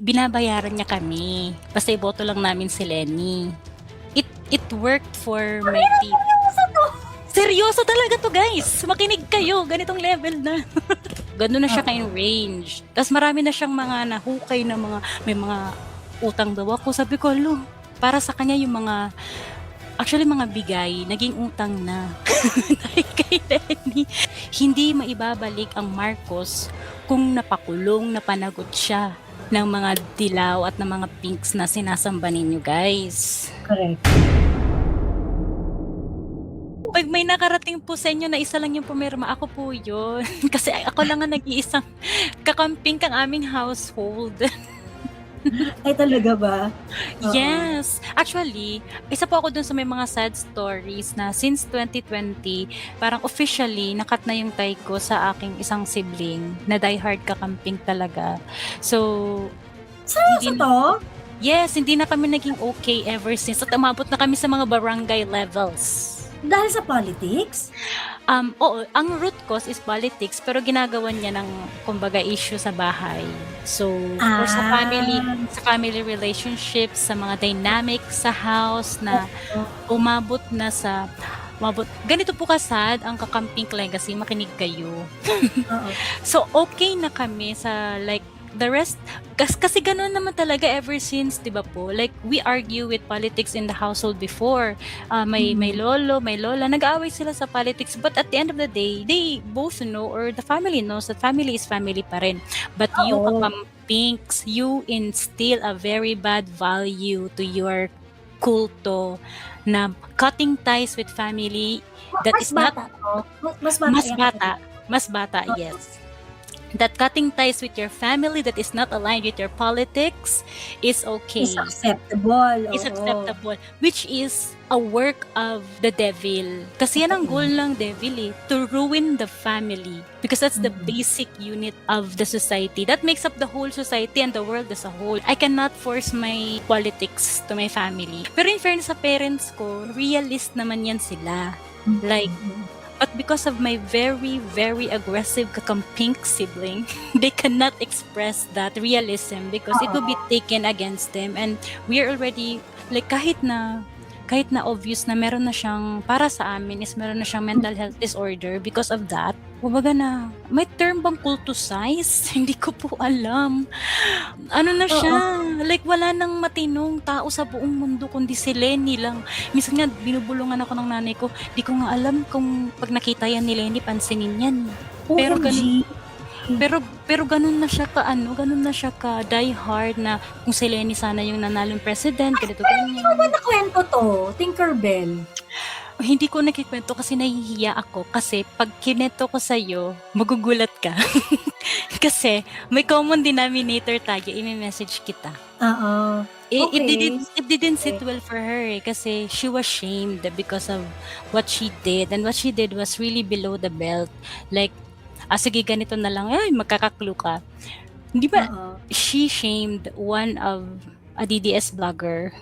Binabayaran niya kami, basta iboto lang namin si Lenny. It worked for my team. Seryoso to? Seryoso talaga to, guys. Makinig kayo, ganitong level na. Gano'n na siya Oo. ka-enraged. Tapos marami na siyang mga nahukay na may mga utang daw ako. Sabi ko, "Lo, para sa kanya yung actually mga bigay, naging utang na." Kay Lenny. Hindi maibabalik ang Marcos kung napakulong, napanagot siya ng mga dilaw at ng mga pinks na sinasamba ninyo, guys. Correct. Pag may nakarating po sa inyo na isa lang yung pumirma, ako po yun. Kasi ako lang ang nag-iisang kakamping kang aming household. Ay, talaga ba? Oo. Yes. Actually, isa po ako dun sa may mga sad stories na since 2020, parang officially nakat na yung tie ko sa aking isang sibling na diehard kakamping talaga. So, Seryoso to? yes, hindi na kami naging okay ever since at umabot na kami sa mga barangay levels. Dahil sa politics? Oo, ang root cause is politics pero ginagawan niya ng kumbaga issue sa bahay. So, or sa family relationships, sa mga dynamics sa house na umabot ganito po kasad ang kakamping legacy, makinig kayo. Oo. So, okay na kami sa like the rest, kasi ganun naman talaga ever since, di ba po? Like, we argue with politics in the household before. May lolo, may lola, nag-aaway sila sa politics. But at the end of the day, they both know, or the family knows that family is family pa rin. But you, Oo. kakampings, you instill a very bad value to your kulto na cutting ties with family that Mas is not bata to? Mas bata mas yan. bata, yes. That cutting ties with your family that is not aligned with your politics is okay. Is acceptable. Is Oo. acceptable, which is a work of the devil. Kasi yan ang goal ng devil to ruin the family. Because that's the basic unit of the society. That makes up the whole society and the world as a whole. I cannot force my politics to my family. Pero in fairness sa parents ko, realist naman yan sila. Like, but because of my very, very aggressive kakampink sibling, they cannot express that realism because it will be taken against them. And we are already, like kahit na obvious na meron na siyang, para sa amin is meron na siyang mental health disorder because of that. Kumbaga na, may term bang culticize? Hindi ko po alam. Ano na siya, like wala nang matinong tao sa buong mundo kundi si Lenny lang. Minsan nga binubulungan ako ng nanay ko, di ko nga alam kung pag nakita yan ni Lenny, pansinin yan. Pero ganun, pero ganun na siya ganun na siya ka die hard na kung si Lenny sana yung nanalong president, ganito ganyan. Hindi mo ba nakwento to, Tinkerbell? Hindi ko nakikwento kasi nahihiya ako kasi pag kinento ko sa'yo, magugulat ka. Kasi may common denominator tayo, i-message kita. Oo. It didn't sit well for her kasi she was shamed because of what she did, and what she did was really below the belt. Like, sige ganito na lang, ay magkakaklu ka. Hindi ba, she shamed one of a DDS vlogger.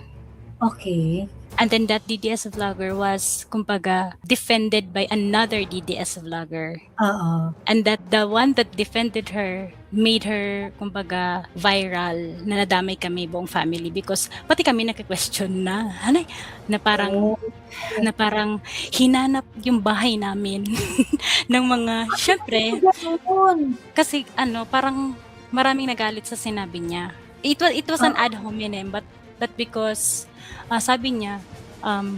Okay. And then that DDS vlogger was, kumbaga, defended by another DDS vlogger. Oo. And that the one that defended her made her, kumbaga, viral, na nadamay kami buong family because pati kami nagka-question na, na parang hinanap yung bahay namin ng mga, syempre, kasi parang maraming nagalit sa sinabi niya. It was an ad hominem, but because sabi niya,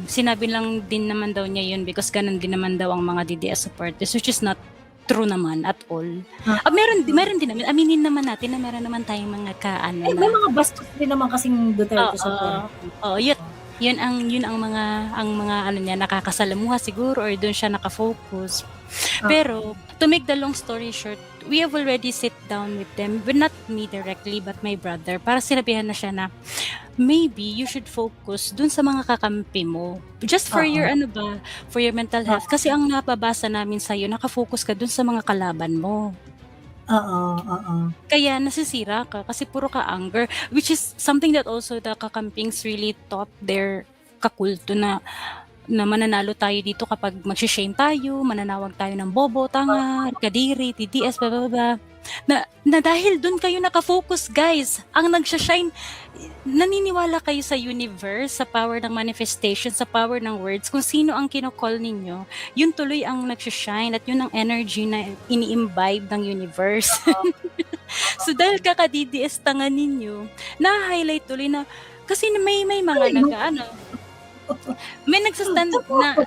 sinabi lang din naman daw niya yun because ganun din naman daw ang mga DDS supporters, which is not true naman at all. Meron din naman, aminin naman natin na meron naman tayong mga may mga bastos din naman kasing Duterte supporters. Yun ang mga niya, nakakasalamuha siguro or doon siya nakafocus. Pero to make the long story short, we have already sit down with them, but not me directly, but my brother, para sinabihan na siya na maybe you should focus dun sa mga kakampi mo. Just for your for your mental health. Kasi ang napabasa namin sa'yo, nakafocus ka dun sa mga kalaban mo. Kaya nasisira ka kasi puro ka anger, which is something that also the kakampings really taught their kakulto na mananalo tayo dito kapag magsishame tayo, mananawag tayo ng bobo, tanga, kadiri, TDS, blah, blah, blah. na dahil dun kayo nakafocus, guys, ang nagsha-shine, naniniwala kayo sa universe, sa power ng manifestation, sa power ng words, kung sino ang kino-call ninyo, yun tuloy ang nagsha-shine at yun ang energy na ini-imbibe ng universe. So dahil kakadidies tangan ninyo, na-highlight tuloy na, kasi may mga may nagsastand na,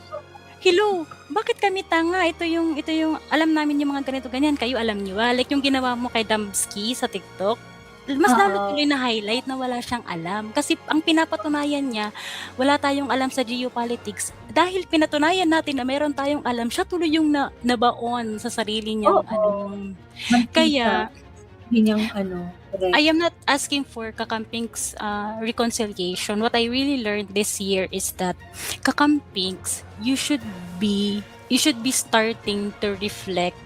hello, bakit kami tanga? Ito yung alam namin yung mga ganito ganyan, kayo alam niyo like yung ginawa mo kay Damski sa TikTok. Mas lalo tuloy na highlight na wala siyang alam. Kasi ang pinapatunayan niya, wala tayong alam sa geopolitics. Dahil pinatunayan natin na meron tayong alam, siya tuloy yung nabaon sa sarili niyang Kaya, yun yung correct. I am not asking for Kakamping's reconciliation. What I really learned this year is that Kakamping's, you should be starting to reflect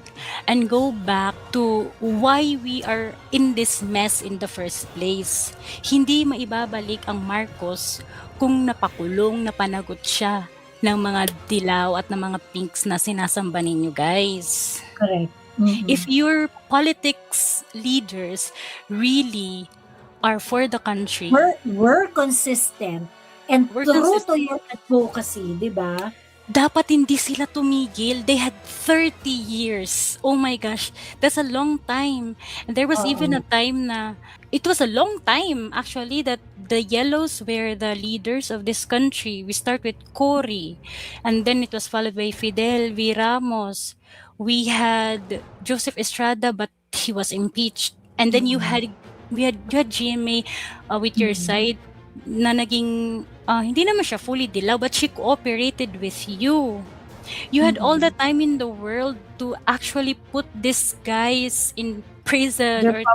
and go back to why we are in this mess in the first place. Hindi maibabalik ang Marcos kung napakulong, napanagot siya ng mga dilaw at ng mga pinks na sinasamba ninyo, guys. Correct. If your politics leaders really are for the country, we're consistent and true to your advocacy, di ba? Dapat hindi sila tumigil. They had 30 years. Oh my gosh, that's a long time. And there was even a time na, it was a long time actually, that the yellows were the leaders of this country. We start with Cory, and then it was followed by Fidel V. Ramos. We had Joseph Estrada, but he was impeached. And then you had GMA with your side na naging hindi naman siya fully dilaw, but she cooperated with you. You had all the time in the world to actually put these guys in prison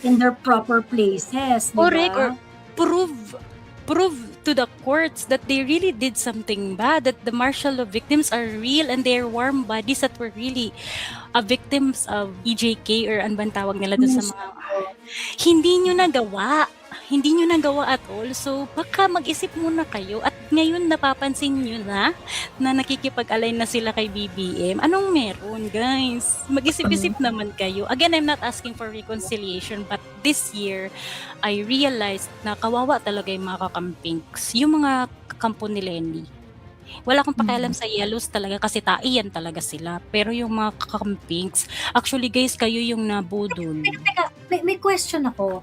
in their proper places. Correct, or prove to the courts that they really did something bad, that the martial law victims are real and they're warm bodies that were really victims of EJK or ano bang tawag nila doon sa mga hindi nyo nagawa at all. So baka mag-isip muna kayo, at ngayon napapansin nyo na nakikipag-align na sila kay BBM. Anong meron, guys? Mag-isip-isip naman kayo. Again, I'm not asking for reconciliation, but this year I realized na kawawa talaga yung mga Kakampings, yung mga kakampo ni Lenny. Wala akong pakialam sa yellows talaga kasi taiyan talaga sila. Pero yung mga Kakampings, actually guys, kayo yung nabudol. Teka, may question ako.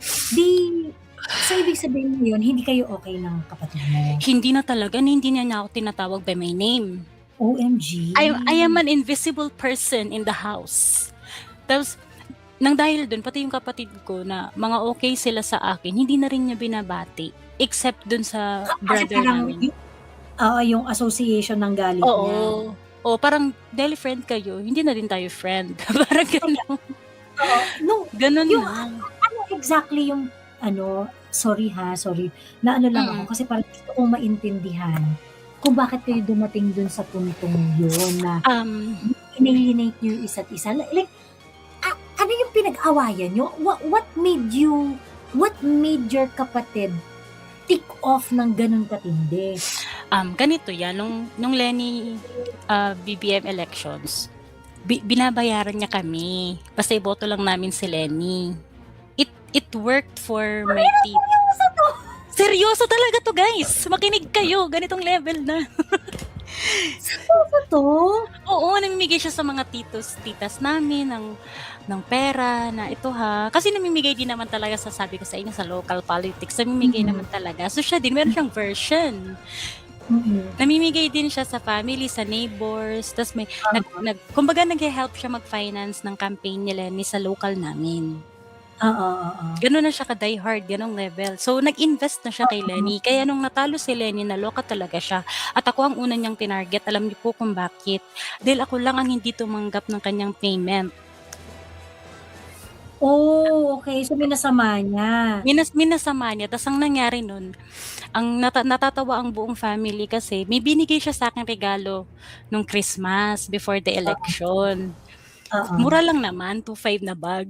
So, ibig sabihin mo yun, hindi kayo okay ng kapatid mo? Hindi na talaga, hindi niya ako tinatawag by my name. OMG. I am an invisible person in the house. Tapos, nang dahil dun, pati yung kapatid ko na mga okay sila sa akin, hindi na rin niya binabati. Except dun sa brother namin. Yung association ng galit niya. Oo, parang dahil friend kayo, hindi na rin tayo friend. Parang gano'n. Ganun na. Ano exactly yung sorry, na lang ako kasi parang gusto kong maintindihan kung bakit kayo dumating dun sa puntong yun na hinihinate nyo yung isa't isa. Like, ano yung pinag-awayan nyo? What made your kapatid tick off ng ganun katindi? Ganito yan, nung Lenny BBM elections, binabayaran niya kami. Basta iboto lang namin si Lenny. It worked for my team. Seryoso talaga to, guys. Makinig kayo. Ganitong level na. Seryoso to? Oo, namimigay siya sa mga titas namin ng pera na ito ha. Kasi namimigay din naman talaga sabi ko sa inyo sa local politics. Namimigay naman talaga. So siya din, meron siyang version. Namimigay din siya sa family, sa neighbors. Tapos may, kumbaga nag-help siya mag-finance ng campaign ni Lenny sa local namin. Gano'n na siya ka-die hard, ganong level. So, nag-invest na siya kay Lenny. Kaya nung natalo si Lenny, naloka talaga siya. At ako ang una niyang tinarget. Alam niyo po kung bakit. Dahil ako lang ang hindi tumanggap ng kanyang payment. Oh, okay. So, minasama niya. Minasama niya. Tapos ang nangyari nun, ang natatawa ang buong family kasi may binigay siya sa akin regalo nung Christmas before the election. Mura lang naman, 2.5 na bag.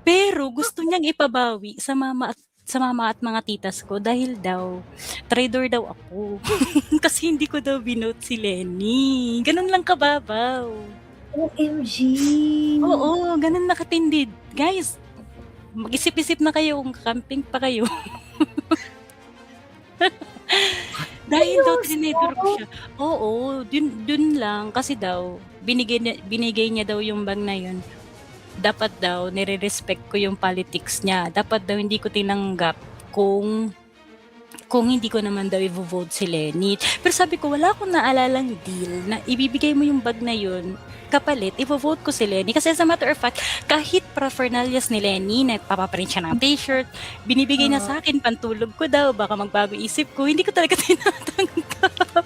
Pero gusto niyang ipabawi sa mama at mga titas ko dahil daw traitor daw ako. Kasi hindi ko daw binote si Lenny. Ganun lang kababaw. OMG! Oo, gano'n na katindi. Guys, mag-isip-isip na kayo kung camping pa kayo. Dahil daw Seryoso? trinidor ko siya. Oo, dun lang kasi daw binigay niya daw yung bag na yun. Dapat daw nire-respect ko yung politics niya. Dapat daw hindi ko tinanggap kung hindi ko naman daw ivo-vote si Lenny. Pero sabi ko, wala akong naalalang deal na ibibigay mo yung bag na yun, kapalit, ivo-vote ko si Lenny. Kasi as a matter of fact, kahit paraphernalias ni Lenny, nagpapaprint siya ng t-shirt, binibigay na sa akin, pantulog ko daw, baka magbago isip ko, hindi ko talaga tinatanggap.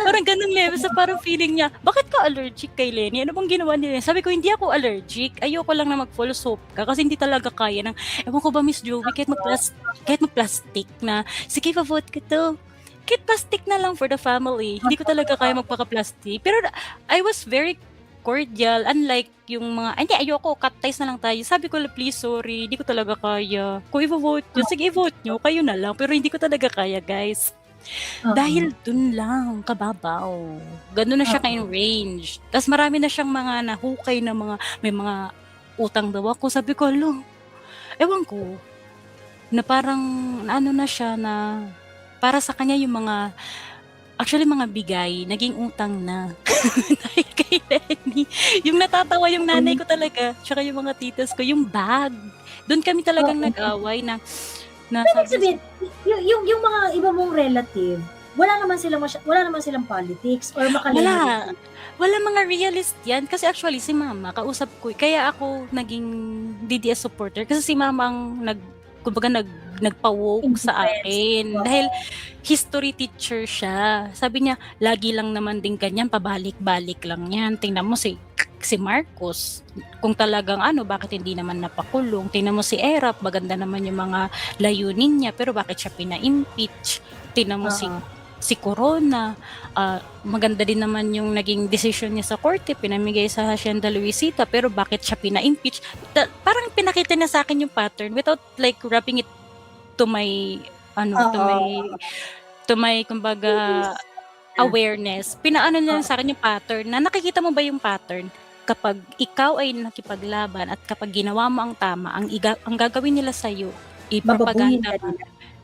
Parang ganun level sa parang feeling niya, bakit ka allergic kay Lenny? Ano bang ginawa niya? Sabi ko, hindi ako allergic. Ayoko lang na mag-full soap ka kasi hindi talaga kaya ng, ewan ko ba Miss Joey, kahit mag-plastic na, sige, pa-vote ko to. Kahit plastic na lang for the family. Hindi ko talaga kaya magpaka-plastic. Pero I was very cordial, unlike yung mga, hindi, ayoko, cut ties na lang tayo. Sabi ko, please, sorry, hindi ko talaga kaya. Kung i-vote nyo, sige, i-vote nyo, kayo na lang. Pero hindi ko talaga kaya, guys. Dahil dun lang, kababaw. Gano'n na siya ka-enrange. Tapos marami na siyang mga nahukay na may mga utang daw ako. Sabi ko, ewan ko, na parang, ano na siya na, para sa kanya yung mga, actually mga bigay, naging utang na. Dahil kay Lenny. Yung natatawa yung nanay ko talaga, tsaka yung mga titas ko, yung bag. Doon kami talagang nag-away na sabihin, yung mga iba mong relative, wala naman silang politics or makalimutan. Wala mga realist yan. Kasi actually, si mama, kausap ko, kaya ako naging DDS supporter. Kasi si mama ang nagpa-woke sa akin. Dahil history teacher siya. Sabi niya, lagi lang naman din ganyan, pabalik-balik lang yan. Tingnan mo si Marcos, kung talagang bakit hindi naman napakulong. Tingnan mo si Erap, maganda naman yung mga layunin niya, pero bakit siya pina-impeach? Tingnan mo si Corona, maganda din naman yung naging decision niya sa korte, pinamigay sa Hacienda Luisita, pero bakit siya pina-impeach? Parang pinakita niya sa akin yung pattern without like wrapping it to my kumbaga awareness. Pinaano niya sa akin yung pattern na nakikita mo ba yung pattern? Kapag ikaw ay nakipaglaban at kapag ginawa mo ang tama, ang gagawin nila sa iyo, ipropaganda ka,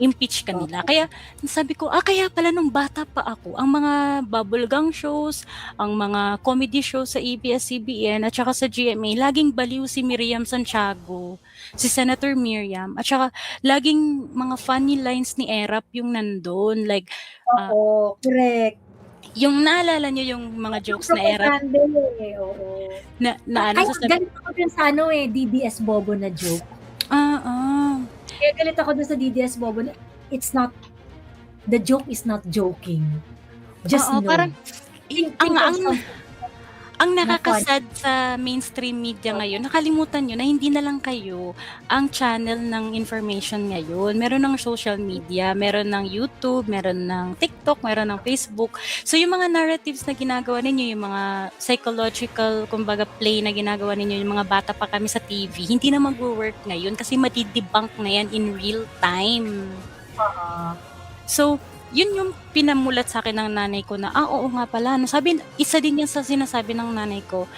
impeach ka nila. Kaya sabi ko, kaya pala nung bata pa ako, ang mga bubblegum shows, ang mga comedy shows sa ABS-CBN at saka sa GMA, laging baliw si Miriam Santiago, si Senator Miriam, at saka laging mga funny lines ni Erap yung nandun. Like, correct. Yung naalala niyo yung mga jokes na Erap? Galit ako dun sa DDS Bobo na joke. Kaya galit ako dun sa DDS Bobo na, the joke is not joking. Just know. Parang, ang nakakasad sa mainstream media ngayon, nakalimutan nyo na hindi na lang kayo ang channel ng information ngayon. Meron ng social media, meron ng YouTube, meron ng TikTok, meron ng Facebook. So yung mga narratives na ginagawa ninyo, yung mga psychological, kumbaga play na ginagawa ninyo, yung mga bata pa kami sa TV, hindi na mag-work ngayon kasi matidebunk na yan in real time. So, yun yung pinamulat sa akin ng nanay ko na, oo nga pala. Isa din yan sa sinasabi ng nanay ko,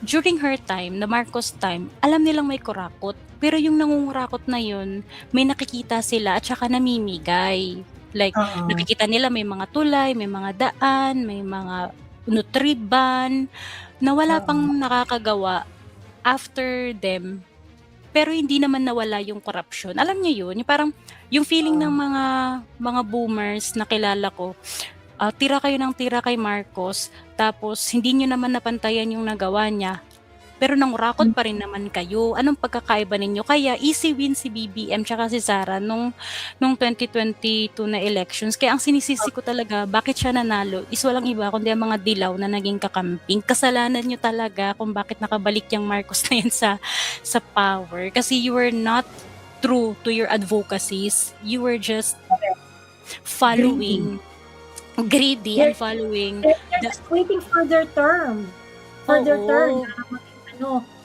during her time, the Marcos time, alam nilang may kurakot. Pero yung nangungurakot na yun, may nakikita sila at saka namimigay. Like, nakikita nila may mga tulay, may mga daan, may mga nutriban, na wala pang nakakagawa after them. Pero hindi naman nawala yung corruption. Alam niyo yun? Yung parang, yung feeling ng mga boomers na kilala ko, tira kayo ng tira kay Marcos, tapos hindi nyo naman napantayan yung nagawa niya, pero nangurakot pa rin naman kayo. Anong pagkakaiba ninyo? Kaya easy win si BBM tsaka si Sara nung 2022 na elections. Kaya ang sinisisi ko talaga, bakit siya nanalo, is walang iba kundi ang mga dilaw na naging kakamping. Kasalanan nyo talaga kung bakit nakabalik yung Marcos na yan sa power. Kasi you were not true to your advocacies. You were just following, greedy and following. They're just waiting for their term.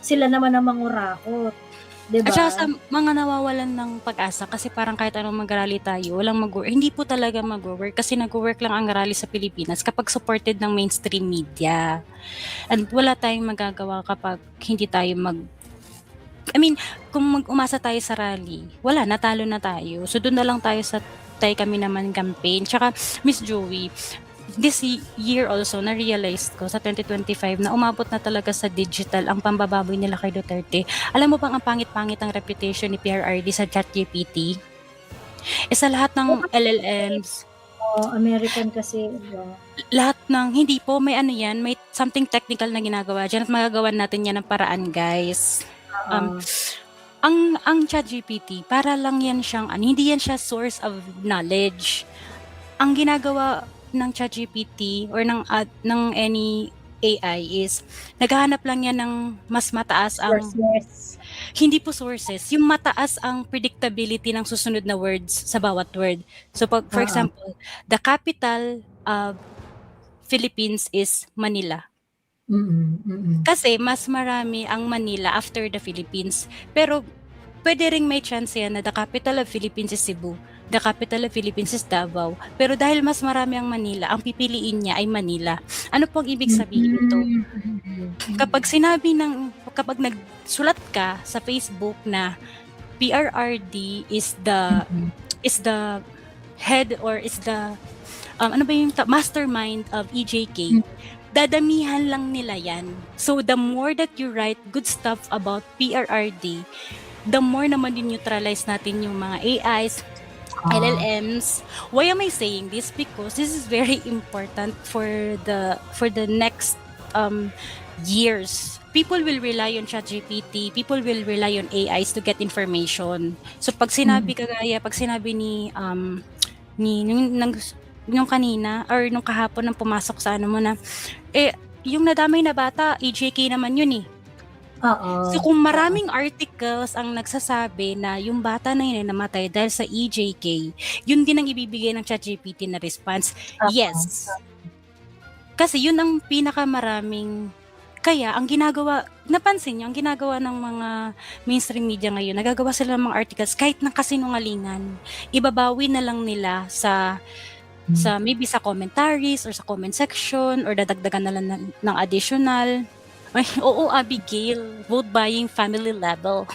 Sila naman ang mangurakot. 'di At saka sa ba? mga nawawalan ng pag-asa kasi parang kahit anong mag-rally tayo, walang hindi po talaga magwo-work kasi nagwo-work lang ang rally sa Pilipinas kapag supported ng mainstream media. And wala tayong magagawa kapag hindi tayo I mean, kung umasa tayo sa rally, wala, natalo na tayo. So doon na lang tayo sa Tayo Kami Naman campaign. Tsaka, Miss Joey, this year also, na-realize ko sa 2025 na umabot na talaga sa digital ang pambababoy nila kay Duterte. Alam mo bang ang pangit-pangit ang reputation ni PRRD sa ChatGPT? Sa lahat Oo, ng LLMs, American kasi, lahat ng, hindi po, may ano yan, may something technical na ginagawa dyan at magagawa natin yan ng paraan, guys. Um, oo. ang ChatGPT, para lang yan siyang, hindi yan siya source of knowledge. Ang ginagawa ng ChatGPT or ng any AI is naghahanap lang yan ng mas mataas ang Sources. hindi po sources, yung mataas ang predictability ng susunod na words sa bawat word. So for Oo. example, the capital of Philippines is Manila. Kasi mas marami ang Manila after the Philippines. Pero pwede ring may chance yan na the capital of Philippines is Cebu, the capital of Philippines is Davao. Pero dahil mas marami ang Manila, ang pipiliin niya ay Manila. Ano pong ibig sabihin nito? Kapag nagsulat ka sa Facebook na PRRD is the head or is the ano ba yung mastermind of EJK, dadamihan lang nila yan. So the more that you write good stuff about PRRD, the more naman din-neutralize natin yung mga AIs, LLMs. Why am I saying this? Because this is very important for the next years. People will rely on ChatGPT, people will rely on AIs to get information. So pag sinabi ni nung kanina or nung kahapon nang pumasok sa ano mo na, yung nadamay na bata, EJK naman yun eh. Oo. So kung maraming articles ang nagsasabi na yung bata na yun ay namatay dahil sa EJK, yun din ang ibibigay ng ChatGPT na response. Yes. Kasi yun ang pinakamaraming, kaya ang ginagawa, napansin nyo, ang ginagawa ng mga mainstream media ngayon, nagagawa sila ng mga articles kahit ng kasinungalingan, ibabawi na lang nila sa maybe sa commentaries or sa comment section or dadagdagan na lang ng additional. Ay, oo, Abigail, vote buying family level.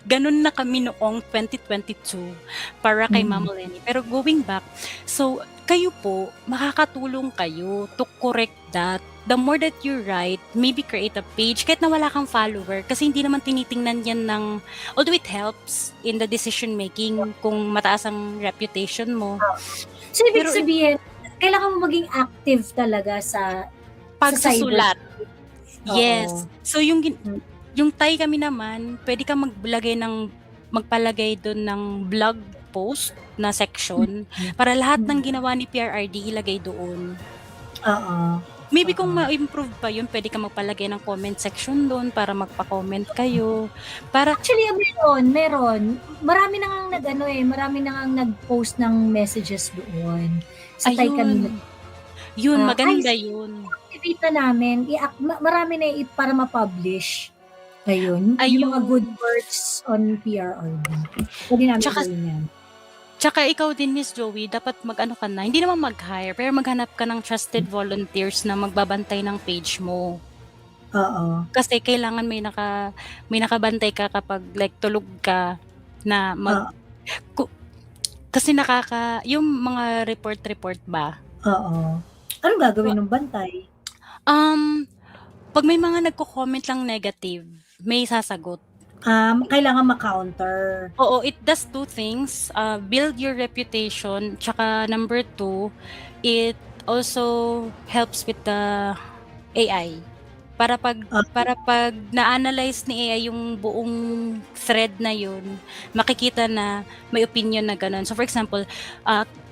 Ganun na kami noong 2022 para kay Mama Lenny. Pero going back, so kayo po, makakatulong kayo to correct that. The more that you write, maybe create a page, kahit na wala kang follower, kasi hindi naman tinitingnan yan ng, although it helps in the decision making kung mataas ang reputation mo. So, ibig sabihin, kailangan mo maging active talaga sa pagsusulat. Yes. So, yung Tayo Kami Naman, pwede ka magpalagay doon ng blog post na section para lahat ng ginawa ni PRRD ilagay doon. Maybe kung ma-improve pa yun, pwede ka magpalagay ng comment section doon para magpa-comment kayo. Actually, meron. Marami na ngang marami na ngang nag-post ng messages doon. Sa Tayo Kami Naman. Yun, maganda yun. Activate na namin. Marami na para ma-publish. Ayun. Yung mga good words on PRRD. Pwede namin gawin yan. Tsaka ikaw din, Miss Joey, dapat mag-ano ka na, hindi naman mag-hire, pero maghanap ka ng trusted volunteers na magbabantay ng page mo. Oo. Kasi kailangan may nakabantay ka kapag like tulog ka na kasi yung mga report ba? Oo. Anong gagawin ng bantay? Pag may mga nagko-comment lang negative, may sasagot. Kailangan ma-counter. Oo, it does two things. Build your reputation. Tsaka number 2, it also helps with the AI. Para pag na-analyze ni AI yung buong thread na yun, makikita na may opinion na ganun. So for example,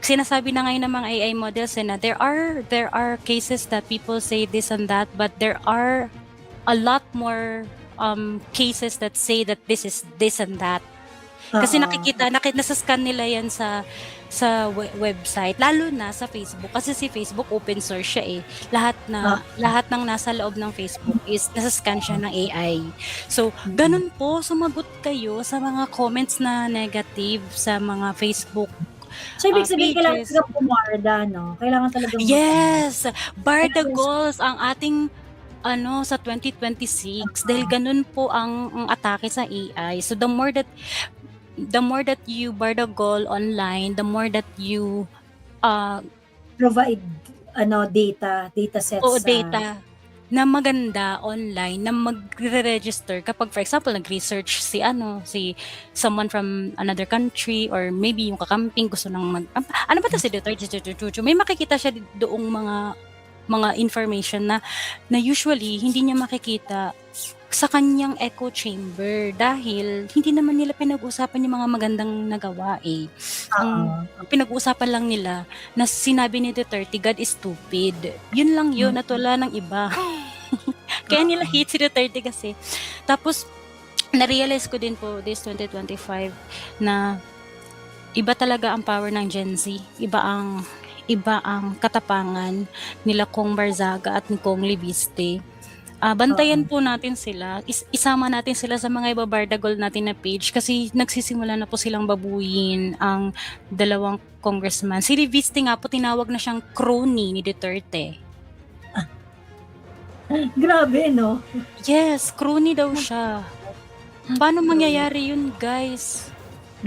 sinasabi na ngayon ng mga AI models na there are cases that people say this and that, but there are a lot more cases that say that this is this and that. Kasi Oo. nasa-scan nila yan sa website, lalo na sa Facebook. Kasi si Facebook open source siya eh. Oo. Lahat ng nasa loob ng Facebook is nasa-scan siya ng AI. So, Mm. ganun po, sumagot kayo sa mga comments na negative sa mga Facebook So, ibig sabihin kailangan pages. talagang bumarda 'no? Kailangan talagang mag-ano, Yes! Barda kailangan goals ang ating sa 2026 dahil oo, ganun po ang atake sa AI. So the more that you barda goal online, the more that you uh, provide data sets sa data na maganda online na magre-register kapag for example nag-research si someone from another country or maybe yung kakamping gusto nang ano ba 'to si Duterte, may makikita siya doong mga information na usually hindi niya makikita sa kanyang echo chamber dahil hindi naman nila pinag-uusapan yung mga magandang nagawa eh. Ang oo, pinag-uusapan lang nila na sinabi ni Duterte, God is stupid. Yun lang yun at wala ng iba. Kaya nila oo. hate si Duterte kasi. Tapos, na-realize ko din po this 2025 na iba talaga ang power ng Gen Z. Iba ang katapangan nila Kong Barzaga at ni Kong Libiste. Bantayan Oo. po natin sila, isama natin sila sa mga ibabardagol natin na page kasi nagsisimula na po silang babuyin ang dalawang congressman. Si Libiste nga po tinawag na siyang crony ni Duterte. Grabe 'no? Yes, crony daw siya. Paano mangyayari yun, guys?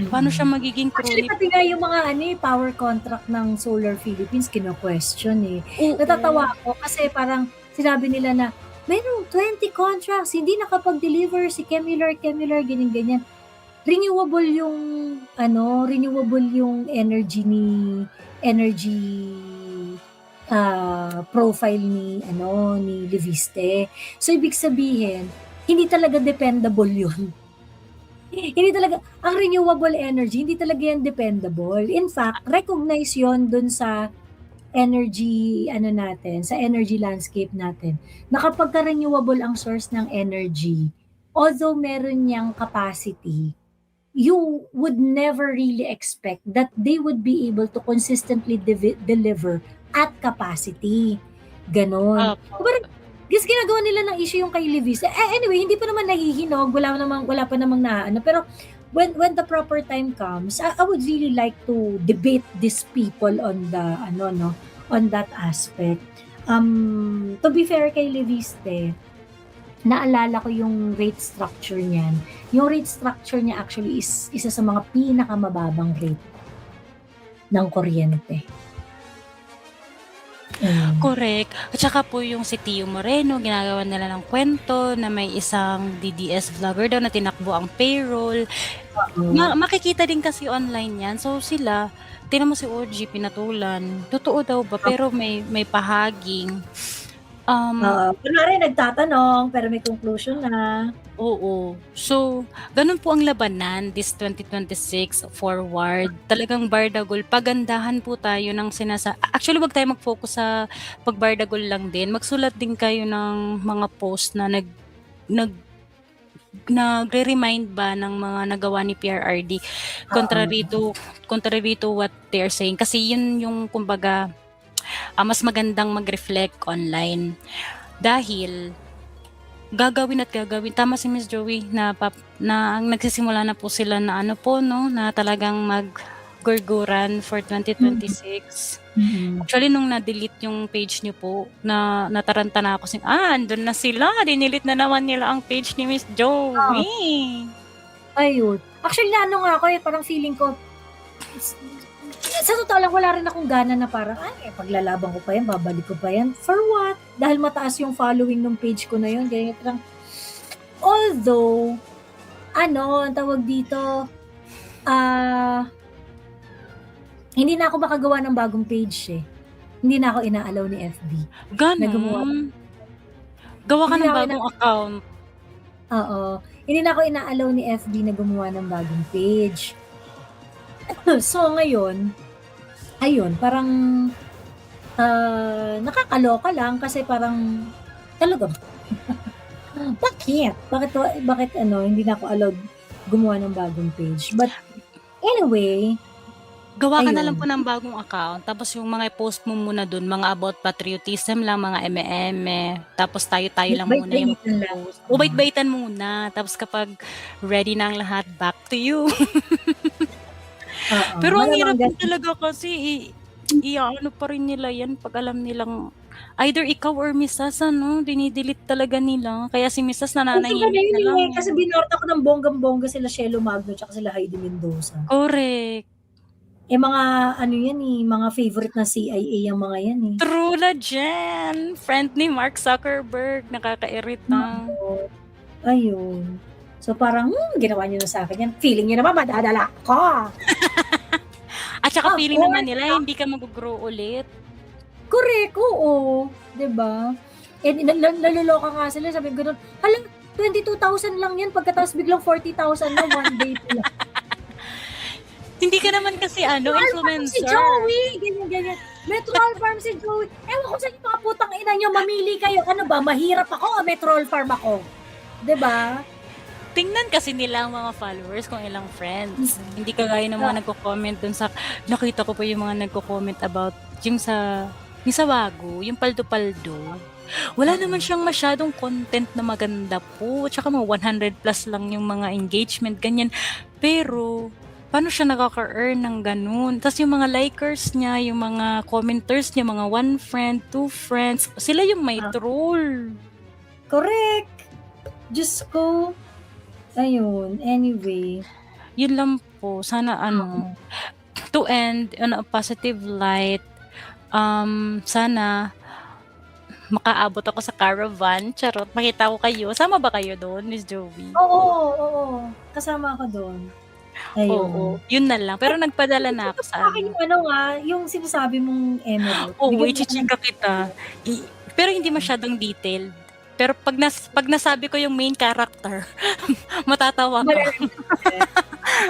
Paano siya Mm. magiging Actually, crony? pati nga yung mga power contract ng Solar Philippines kino-question eh. Oo. Natatawa ako kasi parang sinabi nila na, "Merong 20 contracts, hindi nakapag-deliver si Kemmular, ganyan-ganyan." Renewable yung energy profile ni Leviste. So, ibig sabihin, hindi talaga dependable yun. Hindi talaga ang renewable energy, hindi talaga yan dependable. In fact, recognize yon dun sa energy natin, sa energy landscape natin, na kapagka renewable ang source ng energy, although meron niyang capacity, you would never really expect that they would be able to consistently deliver at capacity, gano'n. Opo. Parang guess ginagawa nila ng issue yung kay Levi's. Anyway, hindi pa naman nahihinog, wala pa namang naaano, pero when the proper time comes, I would really like to debate these people on the ano 'no, on that aspect. To be fair kay Leviste, naalala ko yung rate structure niyan. Yung rate structure niya actually is isa sa mga pinakamababang rate ng kuryente. Hmm. Correct. At saka po yung si Tio Moreno, ginagawan nila ng kwento na may isang DDS vlogger daw na tinakbo ang payroll. Oo. Makikita din kasi online yan. So sila, tingnan mo si OG pinatulan. Totoo daw ba? Pero may pahaging. Oo, kunwari nagtatanong pero may conclusion na. Oo. So, ganun po ang labanan this 2026 forward. Talagang bardagol, pagandahan po tayo ng actually, wag tayo mag-focus sa pagbardagol lang din. Magsulat din kayo ng mga post na nagre-remind ba ng mga nagawa ni PRRD contrary Oo. to what they are saying. Kasi yun yung kumbaga, mas magandang mag-reflect online. Dahil gagawin at gagawin. Tama si Miss Joey na nagsisimula na po sila na na talagang mag-gurguran for Mm. 2026. Mm. Actually, nung na-delete yung page niyo po, nataranta na ako andun na sila, dinilit na naman nila ang page ni Miss Oo. Joey. Ayun. Actually, naano nga ako parang feeling ko, sa totoo lang wala rin akong gana na parang, paglalaban ko pa yan, babalik ko pa yan. For what? Dahil mataas yung following ng page ko na yun, ganyan parang although, ang tawag dito, hindi na ako makagawa ng bagong page eh. Hindi na ako ina-allow ni FB na gumawa. Ganun. Gawa ka Hindi ng na ako bagong account. Oo. Hindi na ako ina-allow ni FB na gumawa ng bagong page. So ngayon, ayun parang, nakakaloka lang kasi parang talaga ba? Bakit? Bakit hindi na ako allowed gumawa ng bagong page. But anyway, Gawa ka na lang po ayun. ng bagong account, tapos yung mga i-post mo muna dun, mga about patriotism lang, mga eme-eme, tapos tayo-tayo lang muna yung Bait-baitan lang. post. O bait-baitan muna, tapos kapag ready na ang lahat, back to you. Oo, Pero ang malamang hirap din ganun. talaga kasi i-aano pa rin nila yan pag alam nilang either ikaw or Mrs. ano, dini-delete talaga nila. Kaya si Mrs. Minsan pa na nananahimik yun, na lang, eh, kasi binorta ko ng bonggang-bongga sila Shelo Magno tsaka sila Heidi Mendoza. Correct. Eh, mga ano yan, eh, mga favorite ng CIA yang mga yan, eh. True na diyan. Friend ni Mark Zuckerberg, nakakairita. Oo, ayun. So parang, ginawa niyo na sa'kin yan, feeling niyo naman madadala ako. At saka Of feeling naman course. nila hindi ka mag-grow ulit. Correct, oo, 'di ba? Eh, naluloka nga sila, sabi ko gano'n, "Hala, 22,000 lang yan pagkatapos biglang 40,000 na one day pa lang." Hindi ka naman kasi ano, Metro Farm si influencer. Joey, ganyan. Metro Farm si Joey. Ewan ko sa inyo mga putang ina niyo, mamili kayo. Ano ba, mahirap ako o Metro Farm ako? 'Di ba? Tingnan kasi nila ang mga followers kung ilang friends. Hindi kagaya ng mga nagko-comment dun sa, nakita ko pa yung mga nagko-comment about yung sa Wago, yung paldo-paldo. Wala naman siyang masyadong content na maganda po. Tsaka mga 100 plus lang yung mga engagement, ganyan. Pero, paano siya nakaka-earn ng ganun? Tapos yung mga likers niya, yung mga commenters niya, mga 1 friend, 2 friends, sila yung may troll. Correct. Diyos ko. Ayun, anyway. Yun lang po. Sana ano, to end on a positive light, sana makaabot ako sa caravan. Charot, makita ko kayo. Sama ba kayo doon, Miss Joey? Oo. Kasama ako doon. Oo, Ayun. yun na lang. Pero nagpadala na ako sa Akin ano. yung ano yung sinasabi mong emerald. Oo, Bigyan mo ako ng ichi-chika kita. Pero hindi masyadong detailed. Pero pag nasabi ko yung main character, matatawa ka.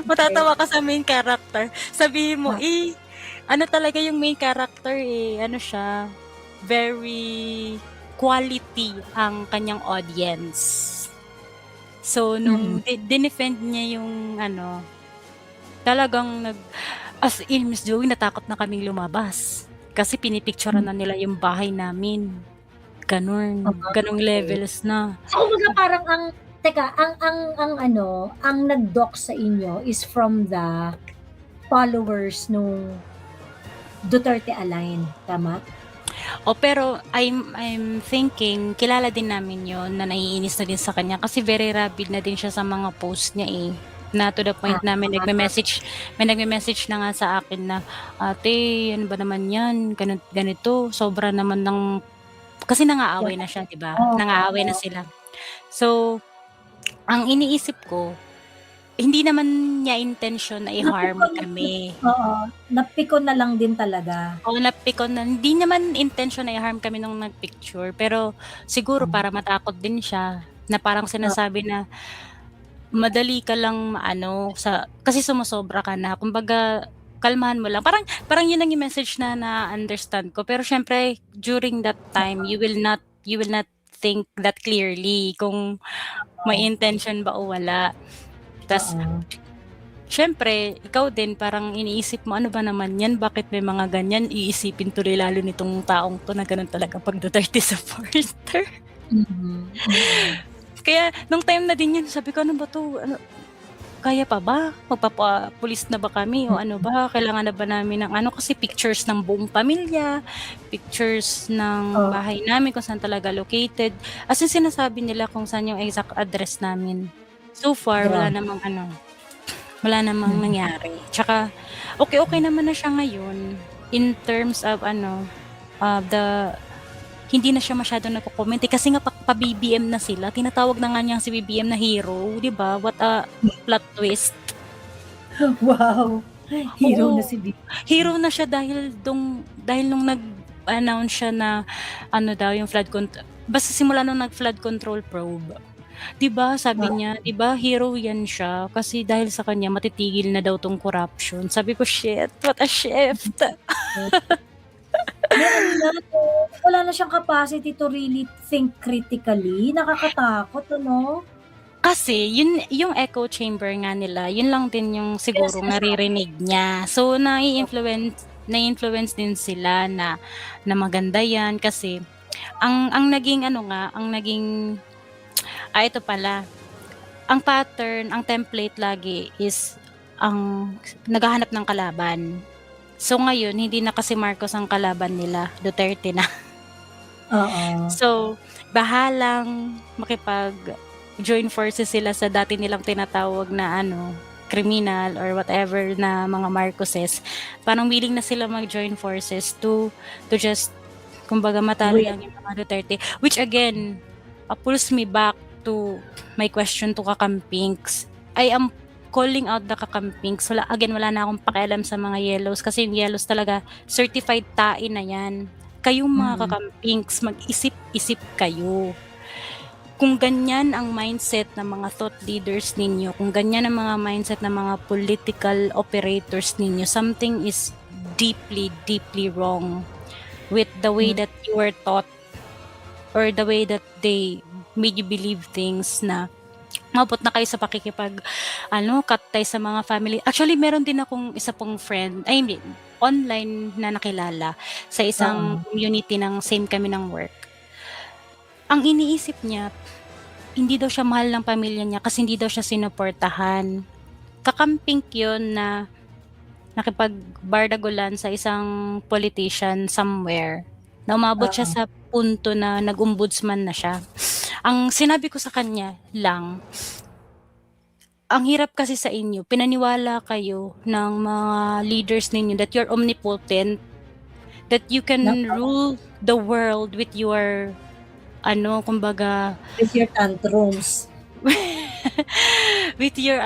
Matatawa ka sa main character. Sabihin mo, ano talaga yung main character ano siya, very quality ang kanyang audience. So, nung dinefend niya yung ano, talagang as in, Miss Joey, natakot na kaming lumabas. Kasi pinipicturean na nila yung bahay namin. Ganong levels na. So, kumbaga parang ang nag-dox sa inyo is from the followers nung Duterte Align, tama? Pero I'm thinking, kilala din namin yon na naiinis na din sa kanya kasi very rabid na din siya sa mga post niya na to the point namin may nagme-message na nga sa akin na, "Ate, ano ba naman yan, ganito, sobra naman ng," kasi nangaaway na siya, 'di ba? Nangaaway na sila. So, ang iniisip ko, hindi naman niya intention na i-harm kami. Oo, napikon na lang din talaga. Oo, napikon na. Hindi naman intention na i-harm kami nung nag-picture, pero siguro para matakot din siya, na parang sinasabi na, madali ka lang kasi sumosobra ka na. Kumbaga, kalmahan mo lang. Parang yun ang message na na-understand ko. Pero syempre, during that time, you will not think that clearly kung may intention ba o wala. Tas, syempre, ikaw din parang iniisip mo, ano ba naman yan? Bakit may mga ganyan? Iisipin tuloy lalo nitong taong to na ganun talaga pag Duterte supporter. Kaya, nung time na din yun, sabi ko, ano ba to? Kaya pa ba? Magpapapulis na ba kami? O ano ba? Kailangan na ba namin ng kasi pictures ng buong pamilya, pictures ng bahay namin, kung saan talaga located. As in, sinasabi nila kung saan yung exact address namin. So far, wala namang nangyari. Tsaka, okay naman na siya ngayon in terms of hindi na siya masyadong nagko-comment kasi nga pa-BBM na sila. Tinatawag na nga niyang si BBM na hero, 'di ba? What a plot twist. Wow. Hero na si BBM. Hero na siya dahil nung nag-announce siya na daw yung flood control. Basta simula nung nag-flood control probe. 'Di ba? Sabi niya, 'di ba, hero 'yan siya kasi dahil sa kanya matitigil na daw tong corruption. Sabi ko, shit, what a shift. Wala na siyang capacity to really think critically. Nakakatakot, ano? Kasi yun yung echo chamber nga nila, yun lang din yung Kaya sigurong sinasabi naririnig niya. So, nai-influence din sila na maganda yan kasi ang naging ano nga, ang naging ito pala, ang pattern, ang template lagi is ang naghahanap ng kalaban. So, ngayon hindi na kasi Marcos ang kalaban nila, Duterte na. Oo. So, bahalang makipag-join forces sila sa dati nilang tinatawag na kriminal or whatever na mga Marcoses. Parang willing na sila mag-join forces to just kumbaga matalo lang yung mga Duterte. Which again, pulls me back to my question to Kakampinks. I am calling out the Kakampinks. Wala na akong pakialam sa mga yellows kasi yung yellows talaga certified tae na yan. Kayong mga Kakampinks, mag-isip-isip kayo. Kung ganyan ang mindset ng mga thought leaders ninyo, kung ganyan ang mga mindset ng mga political operators ninyo, something is deeply, deeply wrong with the way that you were taught or the way that they made you believe things na mabot na kayo sa cut tayo sa mga family. Actually, meron din akong isa pong friend, online na nakilala sa isang community ng same kami ng work. Ang iniisip niya, hindi daw siya mahal ng pamilya niya kasi hindi daw siya sinuportahan. Kakampink yun na nakipagbardagulan sa isang politician somewhere na umabot siya sa punto na nag-ombudsman na siya. Ang sinabi ko sa kanya lang, ang hirap kasi sa inyo, pinaniwala kayo ng mga leaders ninyo that you're omnipotent, that you can rule the world with your with your tantrums. with your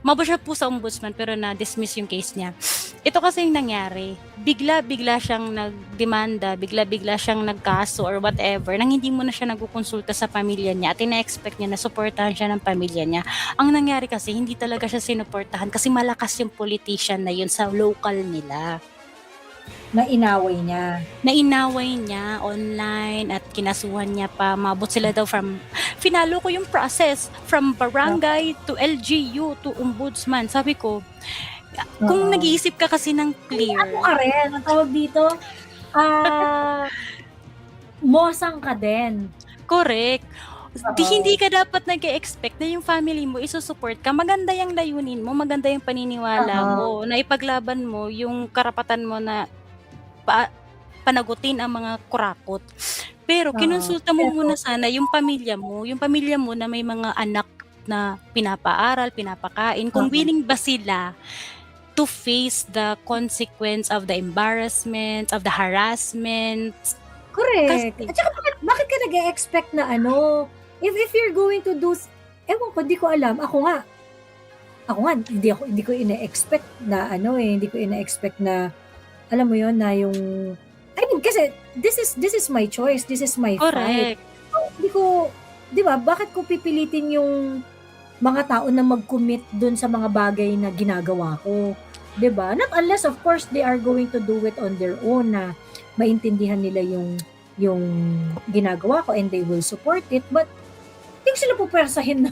mabo siya po sa ombudsman pero na-dismiss yung case niya. Ito kasi yung nangyari. Bigla-bigla siyang nagdemanda, bigla-bigla siyang nagkaso or whatever nang hindi mo na siya nagkukonsulta sa pamilya niya at ina-expect niya na suportahan siya ng pamilya niya. Ang nangyari kasi, hindi talaga siya sinuportahan kasi malakas yung politician na yun sa local nila. Nainaway niya online at kinasuhan niya pa. Mabot sila daw finalo ko yung process from barangay to LGU to ombudsman. Sabi ko, kung nag-iisip ka kasi ng clear. Ano ka rin, ang tawag dito, mosang ka din. Correct. Hindi ka dapat nag-expect na yung family mo isusupport ka. Maganda yung layunin mo, maganda yung paniniwala mo, na ipaglaban mo yung karapatan mo na panagutin ang mga kurakot. Pero kinonsulta mo muna sana yung pamilya mo na may mga anak na pinapaaral, pinapakain, kung willing ba sila to face the consequence of the embarrassment, of the harassment. Correct. At saka bakit ka nag-expect na if you're going to do, ewan ko, di ko alam. Ako nga, hindi ko ina-expect na hindi ko ina-expect na, alam mo yon na yung, kasi this is my choice, this is my fight. So, hindi ko, di ba, bakit ko pipilitin yung mga tao na mag-commit dun sa mga bagay na ginagawa ko? Di ba? Not unless, of course, they are going to do it on their own na maintindihan nila yung ginagawa ko and they will support it. But, hindi ko sila pupersahin na.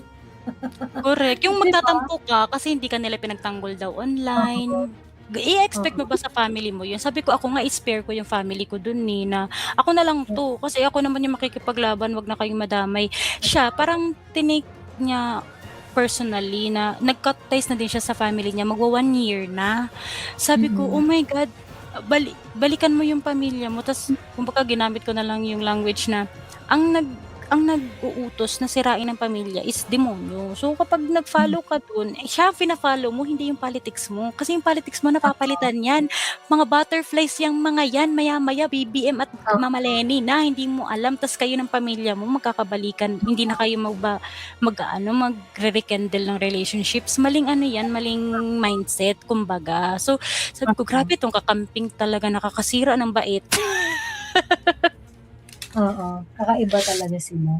Correct. Yung magtatampo ka kasi hindi ka nila pinagtanggol daw online. I-expect mo ba sa family mo yun? Sabi ko, ako nga i-spare ko yung family ko dun na ako na lang to. Kasi ako naman yung makikipaglaban, wag na kayong madamay. Siya, parang tinake niya personally na nag-cut ties na din siya sa family niya. Magwa 1 year na. Sabi ko, oh my God, balikan mo yung pamilya mo. Tapos, kumbaga, ginamit ko na lang yung language na ang nag-uutos na sirain ng pamilya is demonyo. So, kapag nag-follow ka dun, siya pina-follow mo, hindi yung politics mo. Kasi yung politics mo, napapalitan yan. Mga butterflies yung mga yan, maya-maya, BBM at Mama Lenny na, hindi mo alam. Tas kayo ng pamilya mo, magkakabalikan. Hindi na kayo magre-rekindle ng relationships. Maling yan, maling mindset, kumbaga. So, sabi ko, grabe itong Kakamping talaga, nakakasira ng bait. Oo, kakaiba talaga sila.